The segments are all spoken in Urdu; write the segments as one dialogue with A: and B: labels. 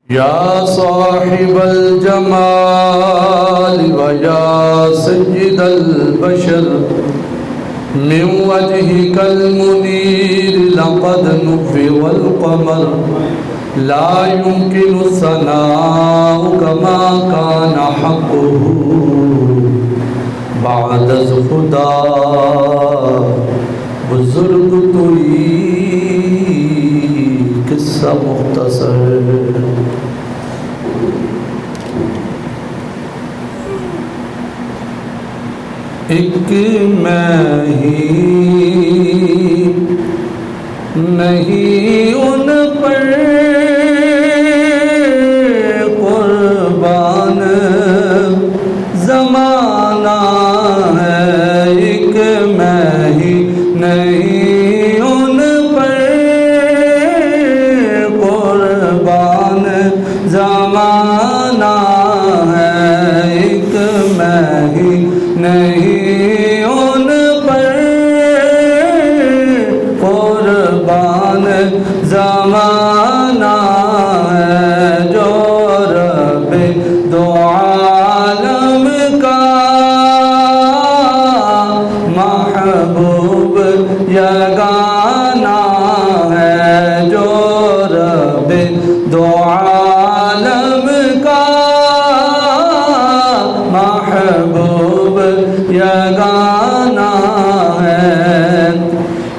A: یا صاحب الجمال و یا سید البشر من وجهك المنير لقد نور القمر لا يمكن الثناء كما كان حقه بعد از خدا بزرگ توئی قصہ مختصر ایک میں ہی نہیں ان پر قربان زمانہ ہے، ایک میں ہی نہیں ان پر قربان زمانہ ہے، ایک میں ہی نہیں ان پر قربان زمانہ ہے، جو رب دو عالم کا محبوب یگانہ ہے، جو رب دو عالم کا محبوب یگانہ ہے،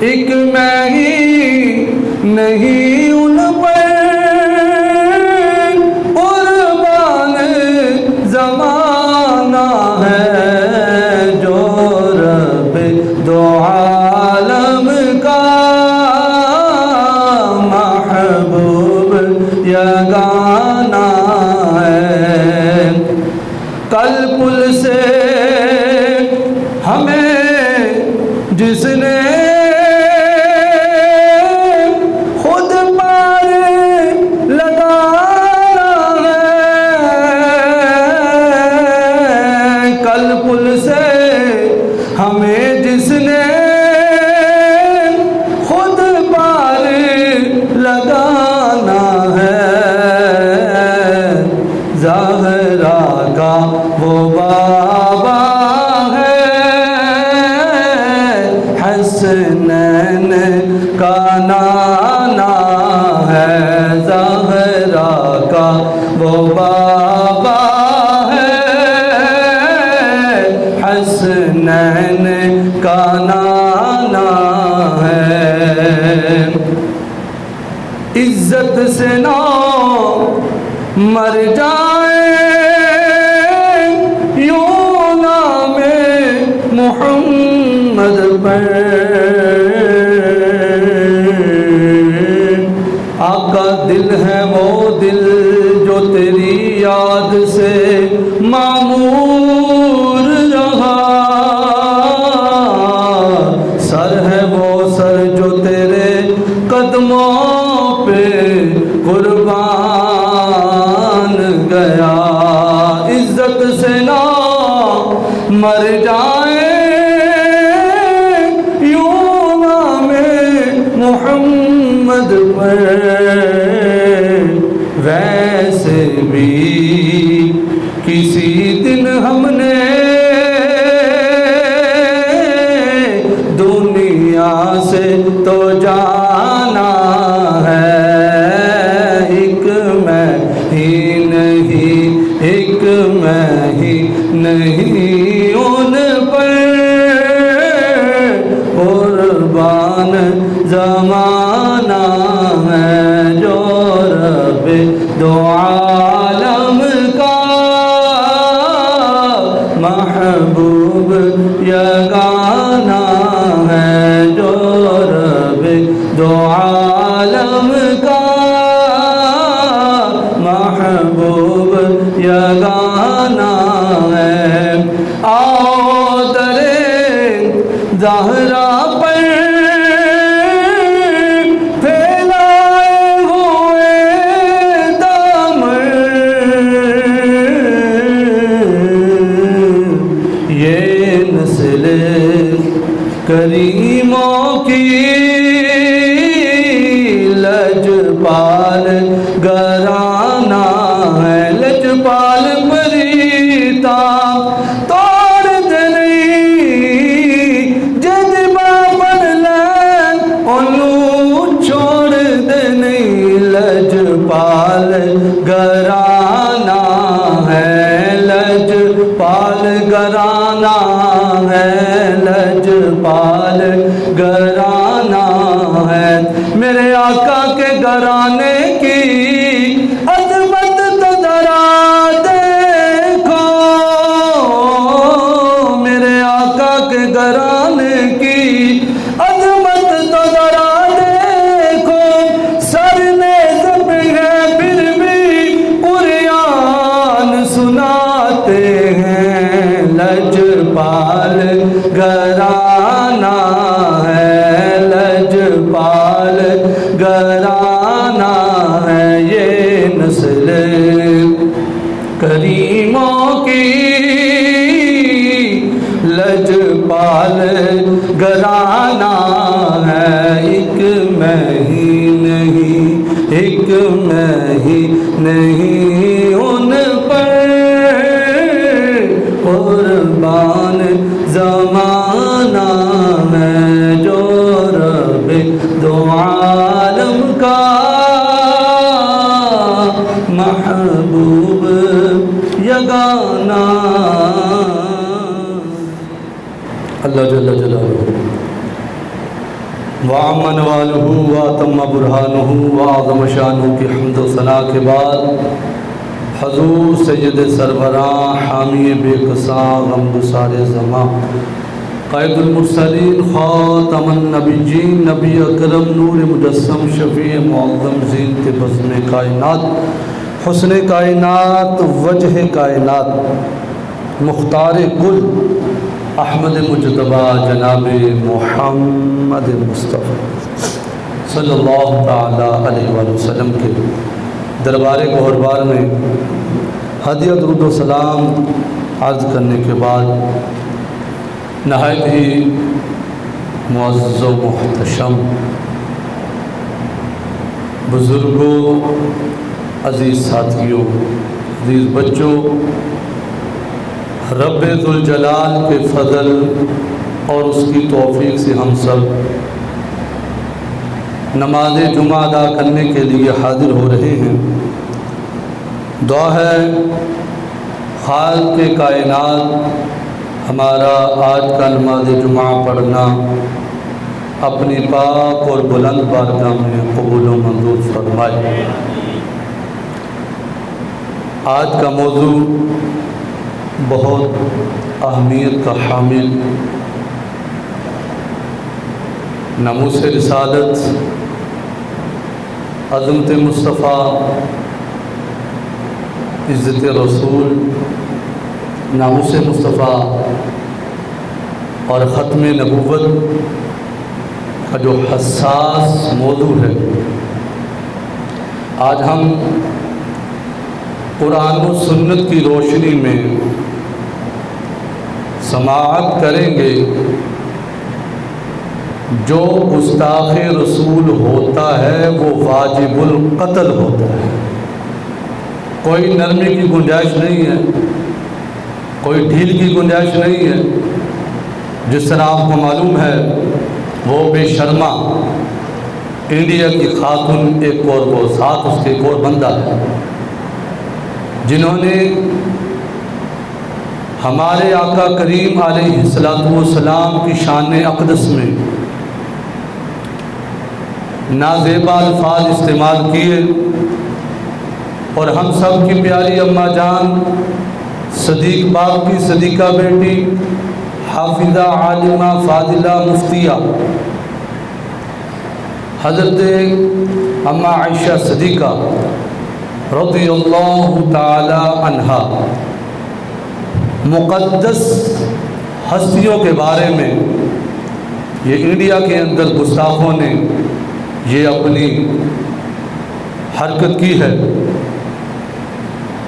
A: ایک میں ہی نہیں ان پر قربان زمانہ ہے، جو رب دو عالم کا محبوب یگانہ ہے، کل پل سے ہمیں جس نے خود پار لگانا ہے، کل پل سے ہمیں جس نے خود پار لگانا ہے، زہرا کا وہ بابا ہے، حسنین کا نانا ہے، زہرا کا وہ بابا ہے، حسنین کا نانا ہے، عزت سے نہ مر جائے یوں نام محمد پر، آقا دل ہے وہ دل جو تیری یاد سے معمور رہا، سر ہے وہ سر جو تیرے قدموں پہ قربان گیا، عزت سے نہ مر جائے یوں نام محمد پر، ویسے بھی کسی دن ہم نے دنیا سے تو جانا ہے، ایک میں ہی نہیں، ایک میں ہی نہیں ان پر قربان زمانہ ہے، جو رب دو عالم کا محبوب یگانہ ہے، جو رب دو عالم کا محبوب یگانہ ہے، آؤ درے زہرا پر پھیلائے ہوئے دامن، یہ نسل کریموں کی لجپال گھرانہ لجپال پریتا توڑ دنی جد باپن لین انہوں چھوڑ دنی لجپال گرانا ہے لجپال گرانا ہے لجپال گرانا ہے میرے آقا کے گرانے کی عظمت تو ذرا دیکھو میرے آقا کے گرانے کی عظمت تو ذرا دیکھو سر نیزب ہے پھر بھی قرآن سناتے ہیں لجپال گرانا ہے لجپال گرانا ہے یہ نسل کریموں کی لجپال گرانا ہے ایک میں ہی نہیں ان پر قربان زمانہ ہے جو رب دو عالم کا محبوب یگانا اللہ جل جلالہ وعمن والہ واتم برہانہ وعظم شانہ کی حمد و ثنا کے بعد حضور سید سربراہ حامی بے قصاں غمگسار زمان قائد المرسلین خاتم النبیین نبی اکرم نور مجسم شفیع معظم زینت بزم کائنات حسن کائنات وجہ کائنات مختار کل احمد مجتبی جناب محمد مصطفیٰ صلی اللہ تعالی علیہ وآلہ وسلم کے دربار گوہربار میں ہدیہ درود و سلام عرض کرنے کے بعد نہایت ہی معزز و محتشم بزرگوں عزیز ساتھیوں عزیز بچوں رب ذوالجلال کے فضل اور اس کی توفیق سے ہم سب نماز جمعہ ادا کرنے کے لیے حاضر ہو رہے ہیں دعا ہے خالق کائنات ہمارا آج کا نماز جمعہ پڑھنا اپنی پاک اور بلند بارگاہ میں قبول و منظور فرمائے آج کا موضوع بہت اہمیت کا حامل ناموس رسالت عظمت مصطفیٰ عزت رسول ناموس مصطفیٰ اور ختم نبوت کا جو حساس موضوع ہے آج ہم قرآن و سنت کی روشنی میں سماعت کریں گے جو گستاخ رسول ہوتا ہے وہ واجب القتل ہوتا ہے کوئی نرمی کی گنجائش نہیں ہے کوئی ڈھیل کی گنجائش نہیں ہے جس طرح آپ کو معلوم ہے وہ بے شرما انڈیا کی خاتون ایک اور وہ ساتھ اس کے ایک اور بندہ ہے جنہوں نے ہمارے آقا کریم علیہ السلام کی شان اقدس میں نازیبا الفاظ استعمال کیے اور ہم سب کی پیاری اماں جان صدیق باغ کی صدیقہ بیٹی حافظہ عالمہ فاضلہ مفتیہ حضرت اماں عائشہ صدیقہ رضی اللہ تعالی عنہا مقدس ہستیوں کے بارے میں یہ انڈیا کے اندر گستاخوں نے یہ اپنی حرکت کی ہے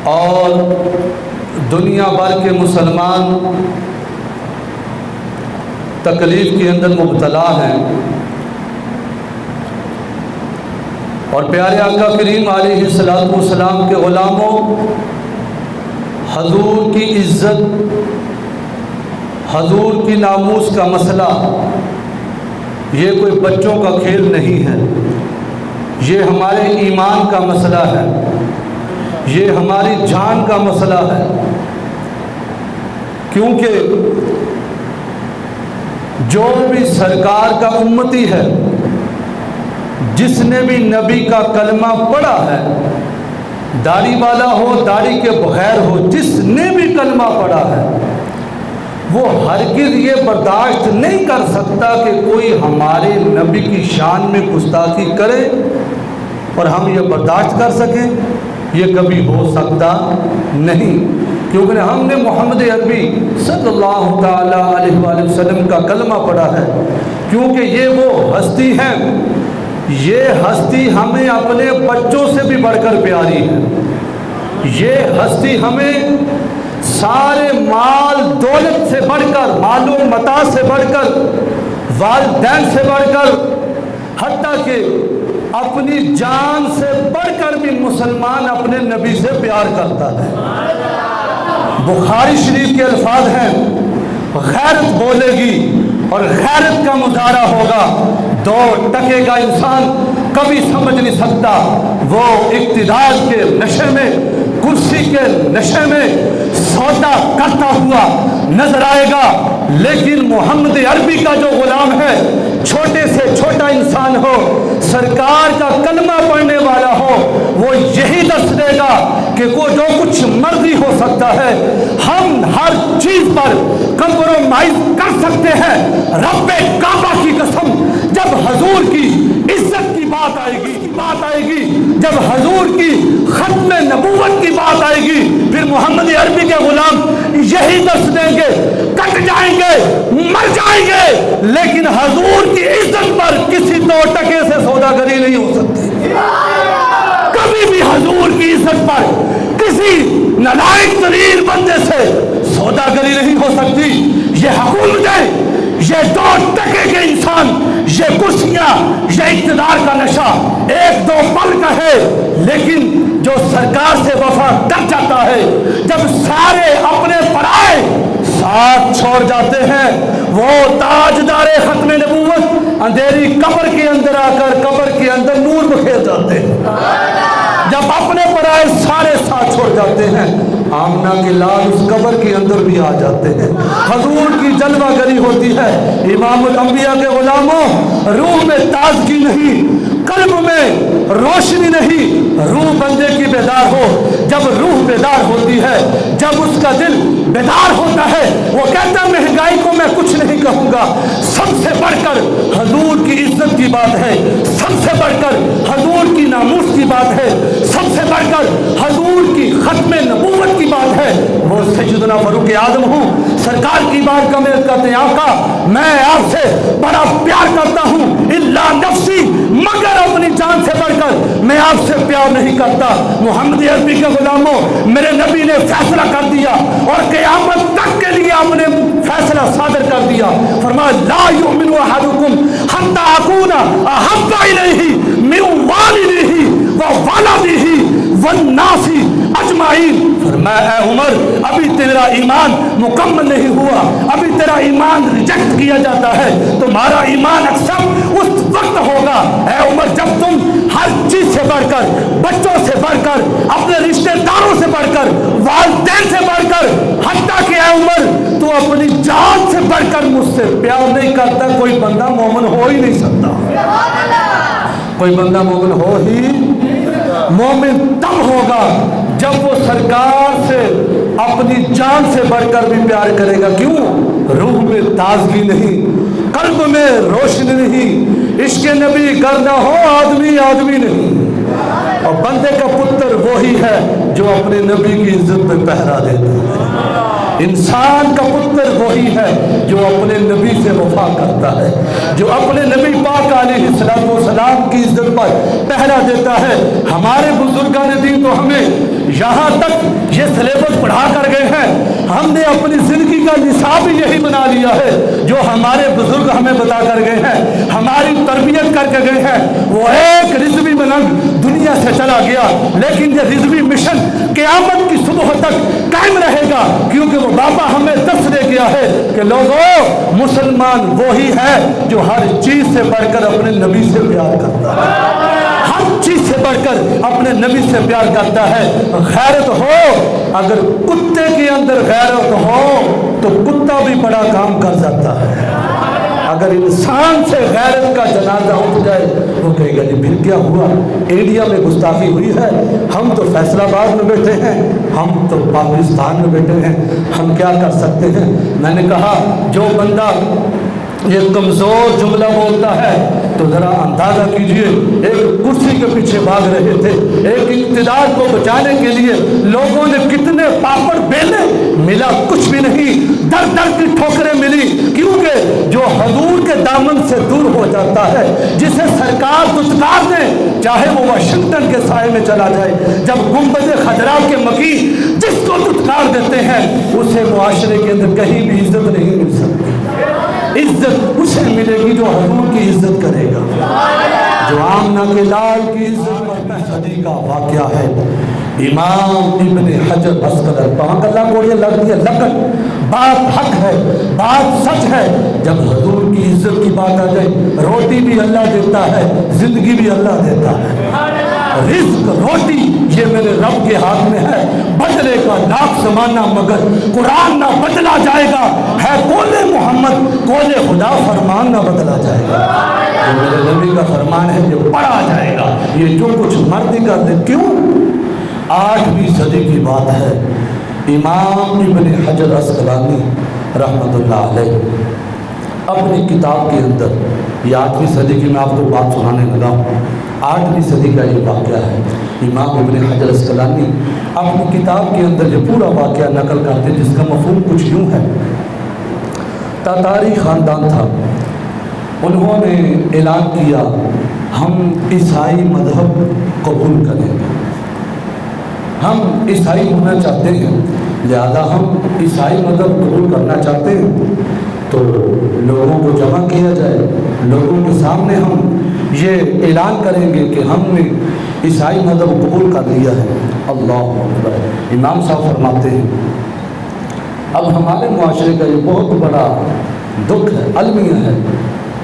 A: اور دنیا بھر کے مسلمان تکلیف کے اندر مبتلا ہیں اور پیارے آقا کریم علیہ السلام کے غلاموں حضور کی عزت، حضور کی ناموس کا مسئلہ یہ کوئی بچوں کا کھیل نہیں ہے، یہ ہمارے ایمان کا مسئلہ ہے، یہ ہماری جان کا مسئلہ ہے۔ کیونکہ جو بھی سرکار کا امتی ہے، جس نے بھی نبی کا کلمہ پڑھا ہے، داڑھی والا ہو داڑھی کے بغیر ہو، جس نے بھی کلمہ پڑھا ہے، وہ ہرگز یہ برداشت نہیں کر سکتا کہ کوئی ہمارے نبی کی شان میں گستاخی کرے اور ہم یہ برداشت کر سکیں، یہ کبھی ہو سکتا نہیں۔ کیونکہ ہم نے محمد عربی صلی اللہ تعالیٰ علیہ وآلہ وسلم کا کلمہ پڑھا ہے، کیونکہ یہ وہ ہستی ہے، یہ ہستی ہمیں اپنے بچوں سے بھی بڑھ کر پیاری ہے، یہ ہستی ہمیں سارے مال دولت سے بڑھ کر، مال و متاع سے بڑھ کر، والدین سے بڑھ کر، حتیٰ کہ اپنی جان سے بڑھ کر بھی مسلمان اپنے نبی سے پیار کرتا ہے۔ بخاری شریف کے الفاظ ہیں، غیرت بولے گی اور غیرت کا مظاہرہ ہوگا، دو ٹکے کا انسان کبھی سمجھ نہیں سکتا، وہ اقتدار کے نشے میں، کرسی کے نشے میں سودا کرتا ہوا نظر آئے گا، لیکن محمد عربی کا جو غلام ہے، چھوٹے سے چھوٹا انسان ہو، سرکار کا کلمہ پڑھنے والا ہو، وہ یہی دس دے گا کہ وہ جو کچھ مرضی ہو سکتا ہے، ہم ہر چیز پر کمپرومائز کر سکتے ہیں، رب کعبہ کی قسم، جب حضور کی عزت کی بات آئے گی، جب حضور کی ختم نبوت کی بات آئے گی، پھر محمد عربی کے غلام یہی دس دیں گے، کٹ جائیں گے، مر جائیں گے، لیکن حضور کی عزت پر کسی دو ٹکے سے سوداگری نہیں ہو سکتی، کبھی بھی حضور کی عزت پر کسی نالائق ترین بندے سے سوداگری نہیں ہو سکتی۔ یہ حکومتیں، یہ دو ٹکے کے انسان، یہ کرسیاں، یہ اقتدار کا نشہ ایک دو پل کا ہے، لیکن جو سرکار سے وفا کر جاتا ہے، جب سارے اپنے پرائے ساتھ چھوڑ جاتے ہیں، وہ تاجدار ختم نبوت اندھیری قبر کے اندر آ کر قبر کے اندر نور بکھیر جاتے ہیں۔ جب اپنے پرائے سارے ساتھ چھوڑ جاتے ہیں، آمنہ کے لال اس قبر کے اندر بھی آ جاتے ہیں، حضور کی جلوہ گری ہوتی ہے۔ امام الانبیاء کے غلاموں، روح میں تازگی نہیں، قلب میں روشنی نہیں، روح بندے کی بیدار ہو، جب روح بیدار ہوتی ہے، جب اس کا دل بیدار ہوتا ہے، وہ کہتا ہے مہنگائی کو میں کچھ نہیں کہوں گا، سب سے بڑھ کر حضور کی عزت کی بات ہے، سب سے بڑھ کر حضور کی ناموس کی بات ہے، سب سے بڑھ کر حضور کی ختم نبوت کی بات ہے۔ وہ سیدنا فاروق اعظم ہوں، سرکار کی بات کا میں کہتے ہیں آقا میں آپ سے بڑا پیار کرتا ہوں، الا نفسی، مگر اپنی جان سے بڑھ کر میں آپ سے پیار نہیں کرتا۔ محمد عربی کے غلاموں، میرے نبی نے فیصلہ کر دیا اور قیامت تک کے لیے آپ نے فیصلہ صادر کر دیا، فرمایا لا یؤمن احدکم حتی اکون احب الیہ من والدہ وولدہ والناس اجمعین۔ فرمایا اے عمر، ابھی تیرا ایمان مکمل نہیں ہوا، ابھی تیرا ایمان ریجیکٹ کیا جاتا ہے، تمہارا ایمان ایکسپٹ اس وقت ہوگا اے عمر جب تم ہر چیز سے بڑھ کر، بچوں سے بڑھ کر، اپنے رشتہ داروں سے بڑھ کر، والدین سے بڑھ کر، حتیٰ کہ اے عمر تو اپنی جان سے بڑھ کر مجھ سے پیار نہیں کرتا، کوئی بندہ مومن ہو ہی نہیں سکتا، کوئی بندہ مومن ہو ہی، مومن تب ہوگا جب وہ سرکار سے اپنی جان سے بڑھ کر بھی پیار کرے گا۔ کیوں؟ روح میں تازگی نہیں، قلب میں روشنی نہیں، عشق نبی گر نہ ہو آدمی آدمی نہیں، اور بندے کا پتر وہی ہے جو اپنے نبی کی عزت میں پہرا دیتا ہے، انسان کا پتر وہی ہے جو اپنے نبی سے وفا کرتا ہے، جو اپنے نبی پاک علیہ السلام کی عزت پر پہرا دیتا ہے۔ ہمارے بزرگان دین تو ہمیں یہاں تک یہ سلیبس پڑھا کر گئے ہیں، ہم نے اپنی زندگی کا نصاب ہی یہی بنا لیا ہے جو ہمارے بزرگ ہمیں بتا کر گئے ہیں، ہماری تربیت کر کے گئے ہیں۔ وہ ایک رضوی بلند دنیا سے چلا گیا، لیکن یہ رضوی مشن قیامت کی صبح تک قائم رہے گا، کیونکہ وہ بابا ہمیں دس دے گیا ہے کہ لوگوں مسلمان وہی ہے جو ہر چیز سے بڑھ کر اپنے نبی سے پیار کرتا ہے، ہر چیز سے بڑھ کر اپنے نبی سے پیار کرتا ہے۔ غیرت ہو، اگر کتے کے اندر غیرت ہو تو کتا بھی بڑا کام کر سکتا ہے۔ اگر انسان سے غیرت کا جنازہ اٹھ جائے وہ کہے گا جی پھر کیا ہوا، انڈیا میں گستاخی ہوئی ہے، ہم تو فیصل آباد میں بیٹھے ہیں، ہم تو پاکستان میں بیٹھے ہیں، ہم کیا کر سکتے ہیں۔ میں نے کہا جو بندہ یہ کمزور جملہ بولتا ہے تو ذرا اندازہ کیجئے، ایک کرسی کے پیچھے بھاگ رہے تھے، ایک اقتدار کو بچانے کے لیے لوگوں نے کتنے پاپڑ بیلے، ملا کچھ بھی نہیں، در در کی ٹھوکریں ملی، کیونکہ جو حضور کے دامن سے دور ہو جاتا ہے، جسے سرکار دھتکار دے چاہے وہ واشنگٹن کے سائے میں چلا جائے، جب گنبد خضرا کے مکی جس کو دھتکار دیتے ہیں اسے معاشرے کے اندر کہیں بھی عزت نہیں مل سکتی۔ عزت اسے ملے گی جو حضور کی عزت کرے گا، جو آمنہ کے لال کی عزت پر صدی کا واقعہ ہے۔ امام ابن حجر عسقلانی، وہاں کا اللہ کو یہ لگتی ہے لکن بات حق ہے، بات سچ ہے۔ جب حضور کی عزت کی بات آ جائے، روٹی بھی اللہ دیتا ہے، زندگی بھی اللہ دیتا ہے، رزق روٹی یہ میرے رب کے ہاتھ میں ہے، بدلے کا لاکھ زمانہ مگر قرآن نہ بدلا جائے گا، ہے قول محمد قول خدا فرمان نہ بدلا جائے گا، یہ میرے نبی کا فرمان ہے یہ پڑھا جائے گا، یہ جو کچھ مرضی کر دے۔ کیوں؟ 8ویں صدی کی بات ہے، امام ابن حجر عسقلانی رحمۃ اللہ علیہ اپنی کتاب کے اندر، یہ 8ویں صدی کی میں آپ کو بات سنانے لگا ہوں، 8ویں صدی کا یہ واقعہ ہے۔ امام ابن حجر عسقلانی اپنی کتاب کے اندر یہ پورا واقعہ نقل کرتے جس کا مفہوم کچھ یوں ہے۔ تاتاری خاندان تھا، انہوں نے اعلان کیا ہم عیسائی مذہب قبول کریں گے، ہم عیسائی ہونا چاہتے ہیں، لہذا ہم عیسائی مذہب قبول کرنا چاہتے ہیں تو لوگوں کو جمع کیا جائے، لوگوں کے سامنے ہم یہ اعلان کریں گے کہ ہم نے عیسائی مذہب قبول کر لیا ہے۔ اللہ اکبر۔ امام صاحب فرماتے ہیں اب ہمارے معاشرے کا یہ بہت بڑا دکھ ہے، المیہ ہے،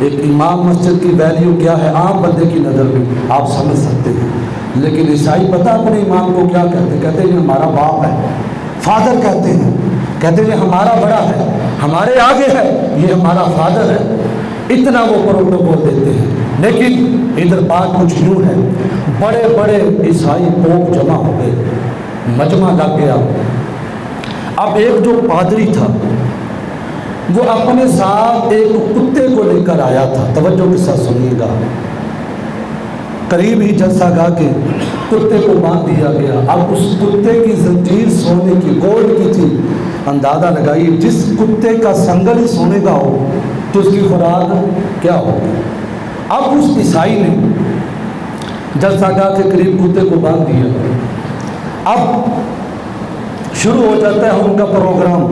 A: ایک امام مسجد کی ویلیو کیا ہے عام بندے کی نظر میں آپ سمجھ سکتے ہیں، لیکن عیسائی پتہ اپنے امام کو کیا کہتے ہیں؟ کہتے ہیں یہ ہمارا باپ ہے، فادر کہتے ہیں، کہتے ہیں یہ ہمارا بڑا ہے، ہمارے آگے ہے، یہ ہمارا فادر ہے، اتنا وہ پروٹوکول دیتے ہیں۔ لیکن ادھر بات کچھ یوں ہے، بڑے بڑے عیسائی پوپ جمع ہو گئے، مجمع لگ گیا۔ اب ایک جو پادری تھا وہ اپنے ساتھ ایک کتے کو لے کر آیا تھا، توجہ کے ساتھ سنیے گا، قریب ہی جلسہ گاہ کے کتے کو باندھ دیا گیا۔ اب اس کتے کی زنجیر سونے کی گولڈ کی تھی، اندازہ لگائیے جس کتے کا سنگل ہی سونے کا ہو تو اس کی خوراک کیا ہو۔ اب اس عیسائی نے جلسہ گاہ کے قریب کتے کو باندھ دیا، اب شروع ہو جاتا ہے ان کا پروگرام،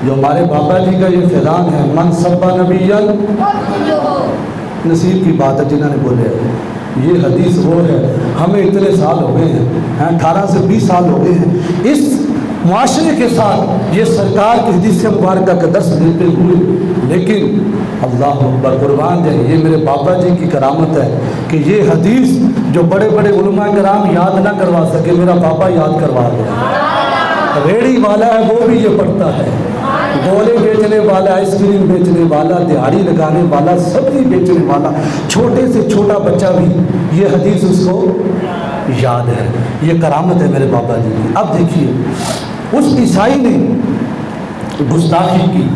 A: جو ہمارے بابا جی کا یہ فیضان ہے، من سبا نبیا، نصیب کی بات ہے جنہوں نے بولے یہ حدیث وہ ہے، ہمیں اتنے سال ہو گئے ہیں، 18 سے 20 سال ہو گئے ہیں اس معاشرے کے ساتھ یہ سرکار کی حدیث مبارکہ کا درس دیتے ہوئے، لیکن اللہ اکبر قربان جائے یہ میرے بابا جی کی کرامت ہے کہ یہ حدیث جو بڑے بڑے علماء کرام یاد نہ کروا سکے میرا بابا یاد کروا دیا۔ ریڑھی والا ہے وہ بھی یہ پڑھتا ہے، گولے بیچنے والا، آئس کریم بیچنے والا، دہاڑی لگانے والا، سبزی بیچنے والا، چھوٹے سے چھوٹا بچہ بھی یہ حدیث اس کو یاد ہے، یہ کرامت ہے میرے بابا جی کی۔ اب دیکھیے اس عیسائی نے گستاخی کی،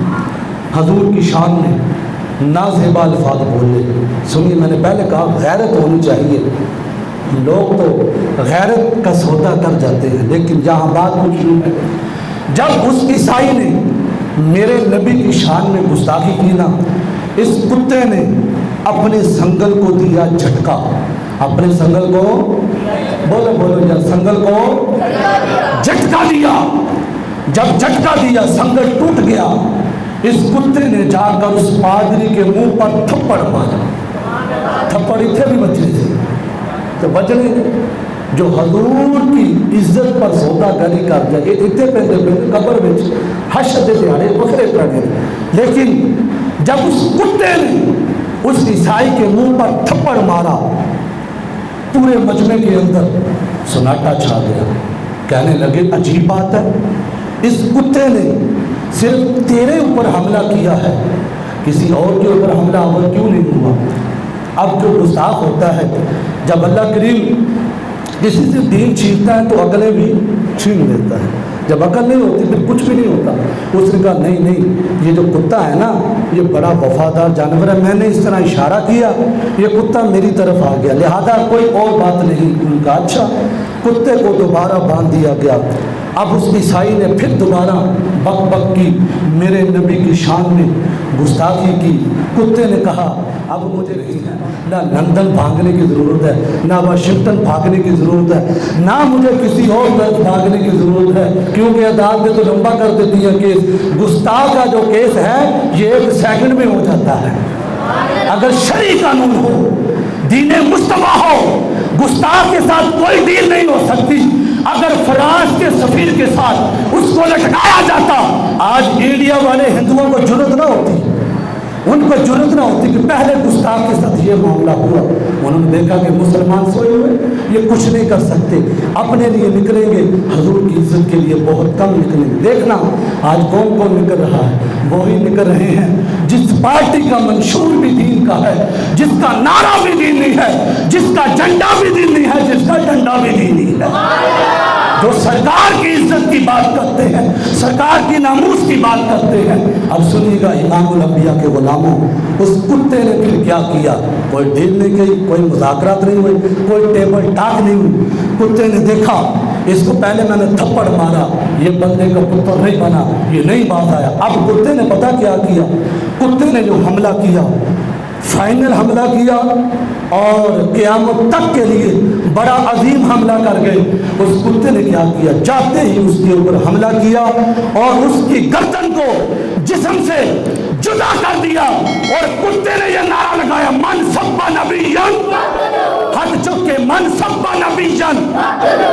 A: حضور کی شان میں نازیبا الفاظ بولے۔ سنیے میں نے پہلے کہا غیرت ہونی چاہیے، لوگ تو غیرت کا سودا کر جاتے ہیں، لیکن جہاں بات کچھ یوں ہے، جب اس عیسائی نے میرے نبی کی شان میں گستاخی کی نا، اس کتے نے اپنے سنگل کو دیا جھٹکا، اپنے سنگل کو بولو بولو یا سنگل کو جھٹکا دیا۔ جب جھٹکا دیا سنگل ٹوٹ گیا، اس کتے نے جا کر اس پادری کے منہ پر تھپڑ مارا، تھپڑ اتنے بھی بچے تھے تو بچنے جو حضور کی عزت پر سودا گری کر جائے اتنے پیندے پیندے قبر میں حشر دے دیاڑے بکھرے پڑے. لیکن جب اس کتے نے اس عیسائی کے منہ پر تھپڑ مارا پورے مجمع کے اندر سناٹا چھا گیا. کہنے لگے عجیب بات ہے، اس کتے نے صرف تیرے اوپر حملہ کیا ہے، کسی اور کے اوپر حملہ آور کیوں نہیں ہوا؟ اب جو گستاخ ہوتا ہے، جب اللہ کریم کسی سے دین چھینتا ہے تو عقلیں بھی چھین لیتا ہے. جب عقل نہیں ہوتی پھر کچھ بھی نہیں ہوتا. اس نے کہا نہیں، یہ جو کتا ہے نا یہ بڑا وفادار جانور ہے، میں نے اس طرح اشارہ کیا یہ کتا میری طرف آ گیا، لہذا کوئی اور بات نہیں. ان کا اچھا. کتے کو دوبارہ باندھ دیا گیا. اب اس عیسائی نے پھر دوبارہ بک بک کی، میرے نبی کی شان میں گستاخی کی. کتے نے کہا اب مجھے نہیں ہے نہ لندن بھاگنے کی ضرورت ہے، نہ واشنگٹن بھاگنے کی ضرورت ہے، نہ مجھے کسی اور طرف بھاگنے کی ضرورت ہے، کیونکہ عدالت نے تو لمبا کر دیتی ہے کیس. گستاخ کا جو کیس ہے یہ 1 سیکنڈ میں ہو جاتا ہے. اگر شرعی قانون ہو، دین مصطفیٰ ہو، گستاخ کے ساتھ کوئی ڈیل نہیں ہو سکتی. اگر فرانس کے سفیر کے ساتھ اس کو لٹکایا جاتا، آج انڈیا والے ہندوؤں کو جرأت نہ ہوتی، ان کو جرأت نہ ہوتی کہ پہلے گستاخ کے ساتھ یہ معاملہ ہوا. انہوں نے دیکھا کہ مسلمان سوئے ہوئے یہ کچھ نہیں کر سکتے، اپنے لیے نکلیں گے، حضور کی عزت کے لیے بہت کم نکلیں گے. دیکھنا آج کون کون نکل رہا ہے، وہی نکل رہے ہیں جس پارٹی کا منشور بھی دین کا ہے، جس کا نعرہ بھی دینی ہے، جس کا جھنڈا بھی دینی ہے، جس کا ڈنڈا بھی دینی ہے، جو سرکار کی عزت کی بات کرتے ہیں، سرکار کی ناموس کی بات کرتے ہیں. اب سنیے گا امام الانبیاء کے غلاموں، اس کتے نے پھر کیا کیا؟ کوئی ڈیل نہیں کی، کوئی مذاکرات نہیں ہوئے، کوئی ٹیبل ٹاک نہیں ہوئی. کتے نے دیکھا اس کو پہلے میں نے تھپڑ مارا، یہ بندے کا پتر نہیں بنا، یہ نہیں بات آیا. اب کتے نے پتا کیا کیا؟ کتے نے جو حملہ کیا، فائنل حملہ کیا اور قیامت تک کے لیے بڑا عظیم حملہ کر گئے. اس کتے نے کیا کیا؟ جاتے ہی اس کے اوپر حملہ کیا اور اس کی گردن کو جسم سے جدا کر دیا. اور کتے نے یہ نعرہ لگایا، من سب نبیًا، ہاتھ چک کے من سب نبیًا.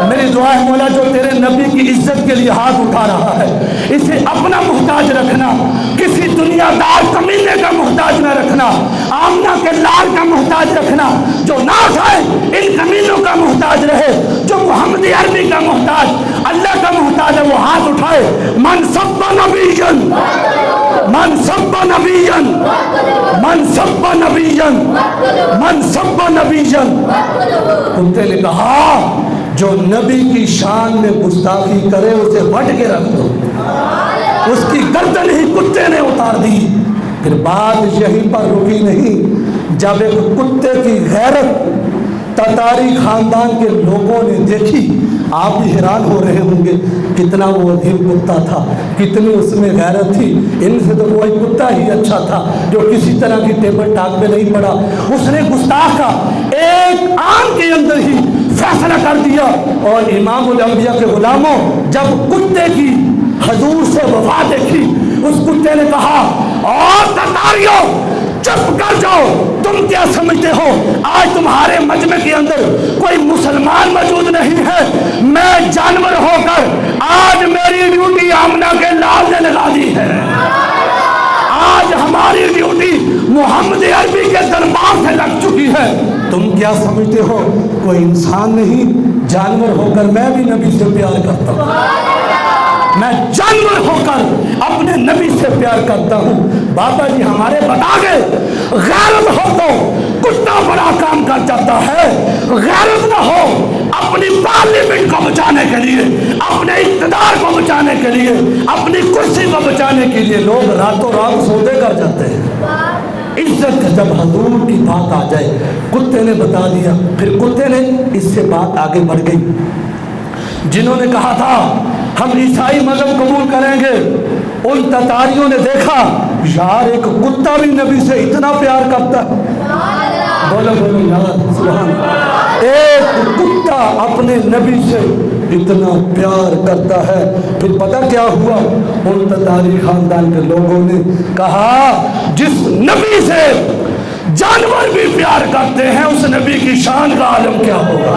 A: میری دعا ہے مولا جو تیرے نبی کی عزت کے لیے ہاتھ اٹھا رہا ہے اسے اپنا محتاج رکھنا، کسی دنیا دار کمینے کا محتاج نہ رکھنا، آمنہ کے لال کا محتاج رکھنا. جو نہ اٹھائے ان کمینوں کا محتاج رہے، جو محمد عربی کا محتاج، اللہ کا محتاج ہے، وہ ہاتھ اٹھائے. من سب نبیًا، من سب نبیًا، من سب نبیًا، من سب نبیًا. کتے نے کہا جو نبی کی شان میں گستاخی کرے اسے وٹ کے رکھ دو. اس کی گردن ہی کتے نے اتار دی. پھر بات یہیں پر رکی نہیں، جب ایک کتے کی غیرت تتاری خاندان کے لوگوں نے دیکھی، آپ بھی حیران ہو رہے ہوں گے کتنا وہ عظیم کتا تھا، کتنی اس میں غیرت تھی. ان سے تو کوئی کتا ہی اچھا تھا جو کسی طرح کی ٹیبل ٹاک میں نہیں پڑا. اس نے گستاخ کا ایک آن کے اندر ہی فیصلہ کر دیا. اور امام الانبیاء کے غلاموں، جب کتے کی حضور سے وفا دیکھی، اس کتے نے کہا اور تتاریوں چپ کر جاؤ، تم کیا سمجھتے ہو آج تمہارے مجمع کے اندر کوئی مسلمان موجود نہیں ہے؟ میں جانور ہو کر آج میری ڈیوٹی آمنہ کے لال نے لگا دی ہے. آج ہماری ڈیوٹی محمد عربی کے دربار سے لگ چکی ہے. تم کیا سمجھتے ہو کوئی انسان نہیں؟ جانور ہو کر میں بھی نبی سے پیار کرتا ہوں، میں جانور ہو کر اپنے نبی سے پیار کرتا ہوں. بابا جی ہمارے بتا گئے غیرت ہو تو کتا بڑا کام کر جاتا ہے، غیرت نہ ہو اپنی پارلیمنٹ کو بچانے کے لیے، اپنے اقتدار کو بچانے کے لیے، اپنی کرسی کو بچانے کے لیے لوگ راتوں رات سودے کر جاتے ہیں. عزت جب حضور کی بات آ جائے، کتے نے بتا دیا. پھر کتے نے اس سے بات آگے بڑھ گئی. جنہوں نے کہا تھا ہم عیسائی مذہب قبول کریں گے، ان تتاریوں نے دیکھا یار ایک کتا بھی نبی سے اتنا پیار کرتا ہے. بولو بولو یار سبحان اللہ. ایک کتا اپنے نبی سے اتنا پیار کرتا ہے. پھر پتہ کیا ہوا؟ ان تتاری خاندان کے لوگوں نے کہا جس نبی سے جانور بھی پیار کرتے ہیں اس نبی کی شان کا عالم کیا ہوگا.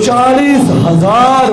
A: 40,000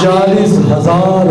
A: 40,000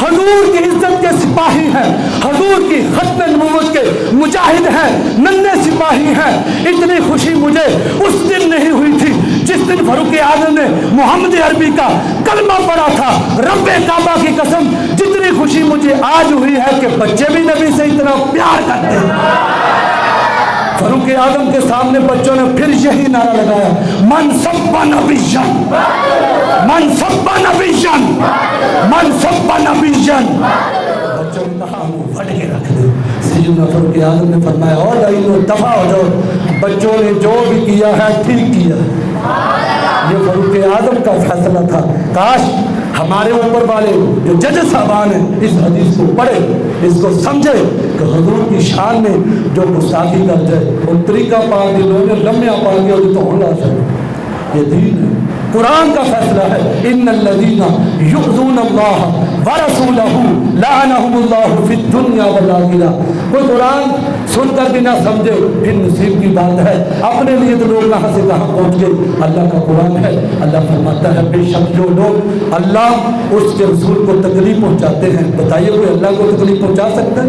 B: حضور کی عزت کے سپاہی ہیں، حضور کی ختم نبوت کے مجاہد ہیں، ننھے سپاہی ہیں۔ اتنی خوشی مجھے اس دن نہیں ہوئی تھی جس دن فاروق اعظم نے محمد عربی کا کلمہ پڑھا تھا۔ رب کعبہ کی قسم جتنی خوشی مجھے آج ہوئی ہے کہ بچے بھی نبی سے اتنا پیار کرتے ہیں۔ فاروق اعظم کے سامنے بچوں نے پھر یہی نعرہ لگایا، من سب نبی، من سب نبی، من سب نبی۔ بچوں نے کہا منہ پھٹ کے رکھ دے۔ سیدنا فاروق اعظم نے فرمایا اور لائنوں دفع ہو جاؤ، بچوں نے جو بھی کیا ہے ٹھیک کیا۔ یہ فاروق اعظم کا فیصلہ تھا۔ کاش ہمارے اوپر والے جو جج صاحبان ہیں اس حدیث کو پڑھے، اس کو سمجھے کہ حضور کی شان میں جو گستاخی کر جائے اور طریقہ پا کے لوگوں نے لمحہ پا کے اور تو ہونا چاہیے۔ یہ دین ہے، قرآن کا فیصلہ ہے، ان الذین یؤذون اللہ ورسولہ لعنہم اللہ فی الدنیا والآخرہ۔ کوئی قرآن سن کر بھی نہ سمجھے پھر نصیب کی بات ہے، اپنے لیے تو لوگ کہاں سے کہاں پہنچ گئے۔ اللہ کا قرآن ہے، اللہ فرماتا ہے بے شک جو لوگ اللہ اس کے رسول کو تکلیف پہنچاتے ہیں، بتائیے کوئی اللہ کو تکلیف پہنچا سکتا ہے؟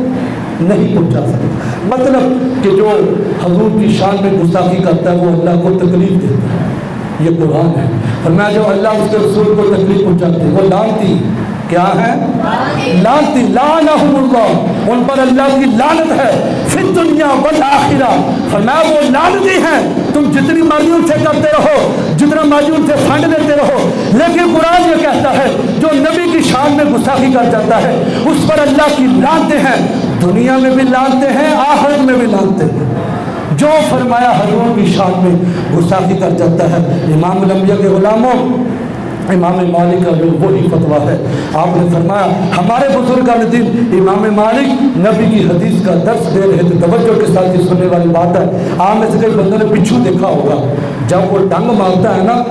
B: نہیں پہنچا سکتا۔ مطلب کہ جو حضور کی شان میں گستاخی کرتا ہے وہ اللہ کو تکلیف دیتا ہے، یہ قرآن ہے۔ فرمایا جو اللہ اس کے رسول کو تکلیف پہنچاتے ہیں وہ لعنتی کیا ہے؟ لعنتی، لعنہم اللہ، ان پر اللہ کی لعنت ہے، فی الدنیا والآخرہ۔ فرمایا وہ لعنتی ہیں، تم جتنی مرضی ان سے کرتے رہو، جتنا مرضی ان سے فنڈ لیتے رہو، لیکن قرآن یہ کہتا ہے جو نبی کی شان میں گستاخی کر جاتا ہے اس پر اللہ کی لعنتیں ہیں، دنیا میں بھی لعنتیں ہیں، آخرت میں بھی لعنتیں ہیں۔ جو فرمایا حضور کی شان میں گستاخی کر جاتا ہے۔ امام الانبیاء کے غلاموں امام مالک کا جو وہی فتویٰ ہے، آپ نے فرمایا ہمارے بزرگان دین امام مالک نبی کی حدیث کا درس دے رہے تھے۔ توجہ کے ساتھ یہ سننے والی بات ہے، آپ میں سے کئی بندوں نے بچھو دیکھا ہوگا، جب وہ ڈنگ مارتا ہے نا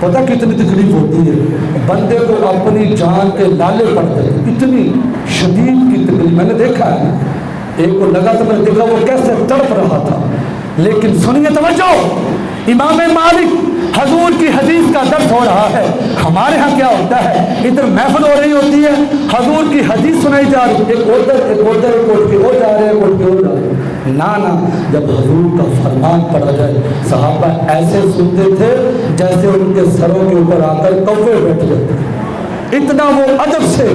B: پتہ کتنی تکلیف ہوتی ہے، بندے کو اپنی جان کے لالے پڑتے ہیں، اتنی شدید کی تکلیف میں نے دیکھا ہے۔ ایک کو لگا تو میں نے دیکھا وہ کیسے تڑپ رہا تھا، لیکن سنیے توجہ، امام مالک حضور کی حدیث کا درس ہو رہا ہے۔ ہمارے ہاں کیا ہوتا ہے، ادھر محفل ہو رہی ہوتی ہے، حضور کی حدیث سنائی جا رہی، ایک ادھر ایک ادھر، ایک اٹھ کے ہو جا رہے ہیں، اٹھ کے ہو جا رہے ہیں۔ نا جب حضور کا فرمان پڑھا جائے صحابہ ایسے سنتے تھے جیسے ان کے سروں کے اوپر آ کر کوے بیٹھ جاتے، اتنا وہ ادب سے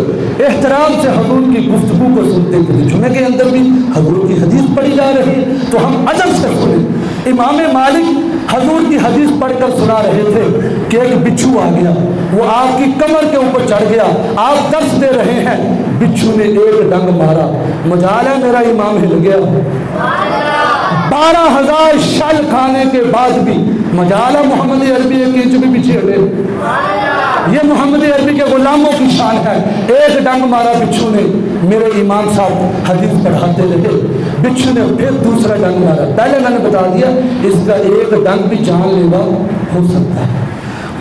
B: احترام سے حضور کی گفتگو کو سنتے تھے۔ جمعے کے اندر بھی حضور کی حدیث پڑھی جا رہی ہے تو ہم ادب سے سنیں۔ امام مالک حضور کی حدیث پڑھ کر سنا رہے تھے کہ ایک بچھو آ گیا، وہ آپ کی کمر کے اوپر چڑھ گیا، آپ درس دے رہے ہیں، بچھو نے ایک ڈنگ مارا، مجال ہے میرا امام ہل گیا۔ 12,000 شل کھانے کے بعد بھی مجال ہے محمد عربی ایک انچ بھی پیچھے ہٹے۔ یہ محمد عربی کے غلاموں کی شان ہے، ایک ڈنگ مارا بچھو نے، میرے امام صاحب حدیث پڑھاتے رہے، بچھو نے پھر دوسرا ڈنگ مارا۔ پہلے میں نے بتا دیا اس کا ایک ڈنگ بھی جان لیوا ہو سکتا ہے۔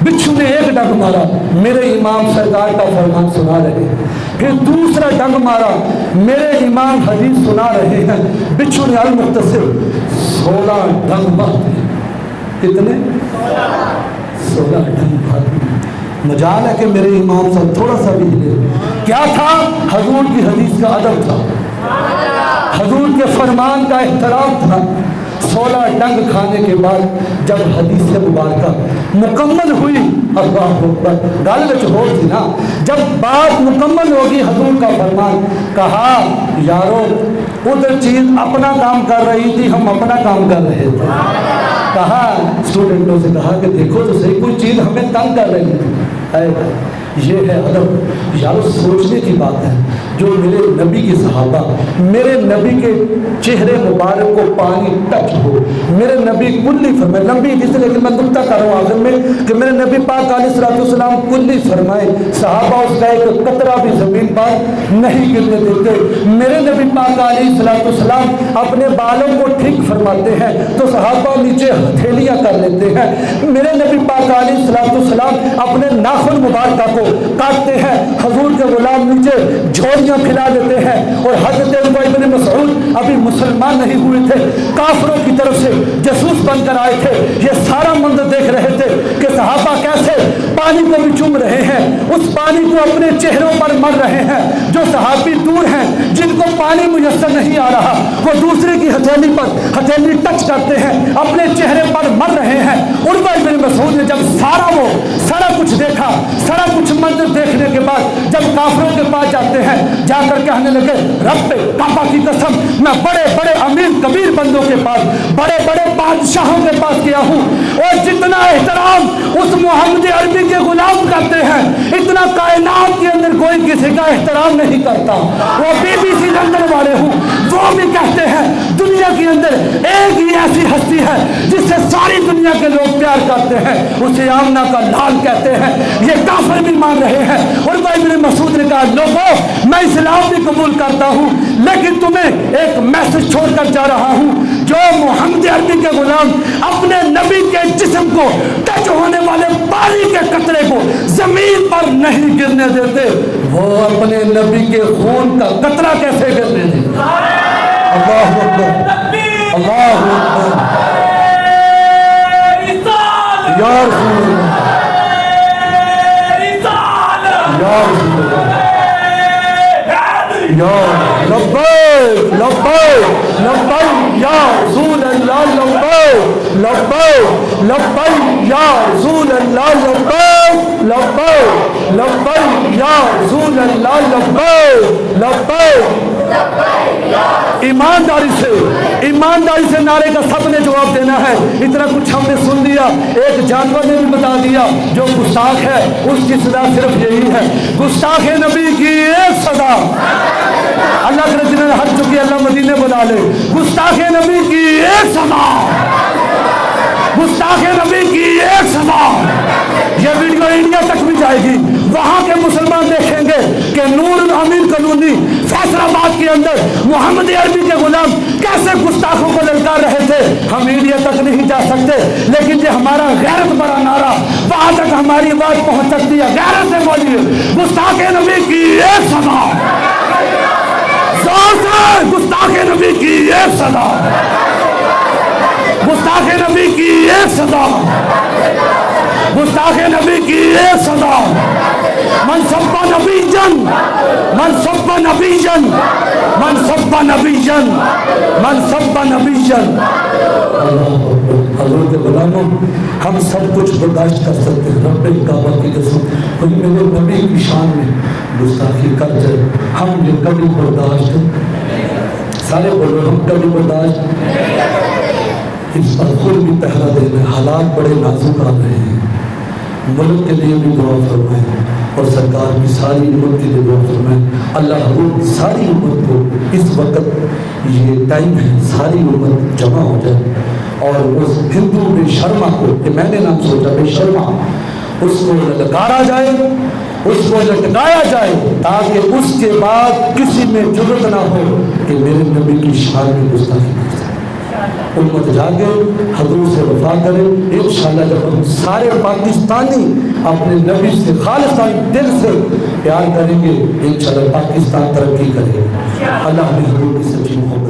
B: بچھو نے ایک ڈنگ مارا، میرے امام سرکار کا فرمان سنا رہے ہیں، پھر دوسرا ڈنگ مارا، میرے امام حدیث سنا رہے ہیں، بچھو نے المختصر 16 ڈنگ مارے۔ کتنے؟ 16 ڈنگ مارے۔ مجال ہے کہ میرے امام صاحب تھوڑا سا بھی ہلے۔ کیا تھا؟ حضور کی حدیث کا ادب تھا، حضور کے فرمان کا احترام تھا۔ 16 ڈنگ کھانے کے بعد جب حدیث مبارکہ مکمل ہوئی، اللہ اکبر، گل وچ ہو تھی نا، جب بات مکمل ہوگی حضور کا فرمان، کہا یارو ادھر چیز اپنا کام کر رہی تھی، ہم اپنا کام کر رہے تھے۔ کہا اسٹوڈنٹوں سے کہا کہ دیکھو تو صحیح کوئی چیز ہمیں تنگ کر رہی تھی۔ یہ ہے ادب۔ یارو سوچنے کی بات ہے، جو میرے نبی کی صحابہ، میرے نبی کے چہرے مبارک کو پانی ٹچ ہو، میرے نبی کلی فرمائے، نبی جس لیکن میں نکتہ کر رہا ہوں آخر میں کہ میرے نبی پاک علیہ السلام کلی فرمائے، صحابہ اس کا ایک قطرہ بھی زمین پر نہیں گرنے دیتے۔ میرے نبی پاک علیہ السلام اپنے بالوں کو ٹھیک فرماتے ہیں تو صحابہ نیچے ہتھیلیاں کر لیتے ہیں۔ میرے نبی پاک علیہ السلام اپنے ناخن مبارکہ کو کاٹتے ہیں, حضور کے غلام نیچے جھولیاں پھیلا دیتے ہیں. اور حضرت ابن مسعود ابھی مسلمان نہیں ہوئے تھے, کافروں کی طرف سے جاسوس بن کر آئے تھے. یہ سارا منظر دیکھ رہے تھے کہ صحابہ کیسے پانی کو بھی چوم رہے ہیں, اس پانی کو اپنے چہروں پر مر رہے ہیں. جو صحابی دور ہیں, جن کو پانی میسر نہیں آ رہا, وہ دوسرے کی ہتھیلی ٹچ کرتے ہیں, اپنے چہرے پر مر رہے ہیں. عروہ بن مسعود نے جب سارا کچھ دیکھا, سارا کچھ منظر دیکھنے کے بعد جب کافروں کے پاس جاتے ہیں, جا کر کہنے لگے رب کعبہ کی قسم میں بڑے بڑے امیر کبیر بندوں کے پاس, بڑے بڑے بادشاہوں کے پاس گیا ہوں, اور جتنا احترام اس محمد عربی کے غلام کرتے ہیں اتنا کائنات کے اندر کوئی کسی کا احترام نہیں کرتا. وہ BBC لندن والے ہوں, وہ بھی کہتے ہیں دنیا کے اندر ایک ہی ایسی ہستی ہے جس سے ساری دنیا کے لوگ پیار کرتے ہیں, اسے آمنہ کا لال کہتے ہیں. یہ کافر بھی مان رہے ہیں. اور ابن مسعود نے کہا لوگوں میں اسلام بھی قبول کرتا ہوں, لیکن تمہیں ایک میسج چھوڑ کر جا رہا ہوں. جو محمد عربی کے غلام اپنے نبی کے جسم کو ٹچ ہونے والے پانی کے قطرے کو زمین پر نہیں گرنے دیتے, وہ اپنے نبی کے خون کا قطرہ کیسے گرنے دیتے؟ اللہ اکبر, اللہ اکبر, یا رسول اللہ, یا رسول اللہ, یا لبیک لبیک لبیک یا رسول اللہ, لبیک لبیک لبیک یا رسول اللہ, لبیک لبیک لبیک یا رسول اللہ, لبیک لبیک. ایمانداری سے نعرے کا سب نے جواب دینا ہے. اتنا کچھ ہم نے سن لیا, ایک جانور نے بھی بتا دیا جو گستاخ ہے اس کی سزا صرف یہی ہے, گستاخ نبی کی ایک سزا. اللہ کے جنہوں نے ہٹ چکی اللہ مدینے بنا لے. گستاخ نبی کی ایک سزا, گستاخ نبی کی ایک سزا. یہ ویڈیو انڈیا تک بھی جائے گی, وہاں کے مسلمان دیکھیں گے کہ نور الامین قانونی فیصل آباد کے اندر محمد عربی کے غلام کیسے گستاخوں کو للکار رہے تھے. ہم انڈیا تک نہیں جا سکتے, لیکن یہ ہمارا غیرت بڑا نعرہ وہاں تک ہماری بات پہنچ سکتی ہے. غیرت سے بولیے گستاخ نبی کی ایک سزا, زور سے گستاخ نبی کی ایک سزا, گستاخ نبی کی ایک سزا, گستاخ نبی کی ایک سزا. من سب نبی جن, من سب نبی جن, من سب نبی جن, من سب نبی جن. حضور کے غلاموں ہم سب کچھ برداشت کر سکتے ہیں, رب کعبہ کی قسم کوئی میرے نبی کی شان میں گستاخی کر جائے ہم یہ کبھی برداشت, سارے بولو ہم کبھی برداشت. اس پر خود بھی پہرا دینا, حالات بڑے نازک آ رہے ہیں. ملک کے لیے بھی دعا فرمائیں اور سرکار کی ساری امت کے لیے دعا فرمائیں. اللہ حضور ساری امت کو اس وقت یہ ٹائم ہے ساری امت جمع ہو جائے اور اس ہندو بے شرما کو, کہ میں نے نام سوچا بے شرما, اس کو للکارا جائے, اس کو لٹکایا جائے, تاکہ اس کے بعد کسی میں جرت نہ ہو کہ میرے نبی کی شان میں گستاخی کی جائے. امت جاگے, حضور سے وفا کرے. انشاءاللہ جب ہم سارے پاکستانی اپنے نبی سے خالصانہ دل سے پیار کریں گے, انشاءاللہ پاکستان ترقی کرے گا. اللہ نے حضور کی سچی محبت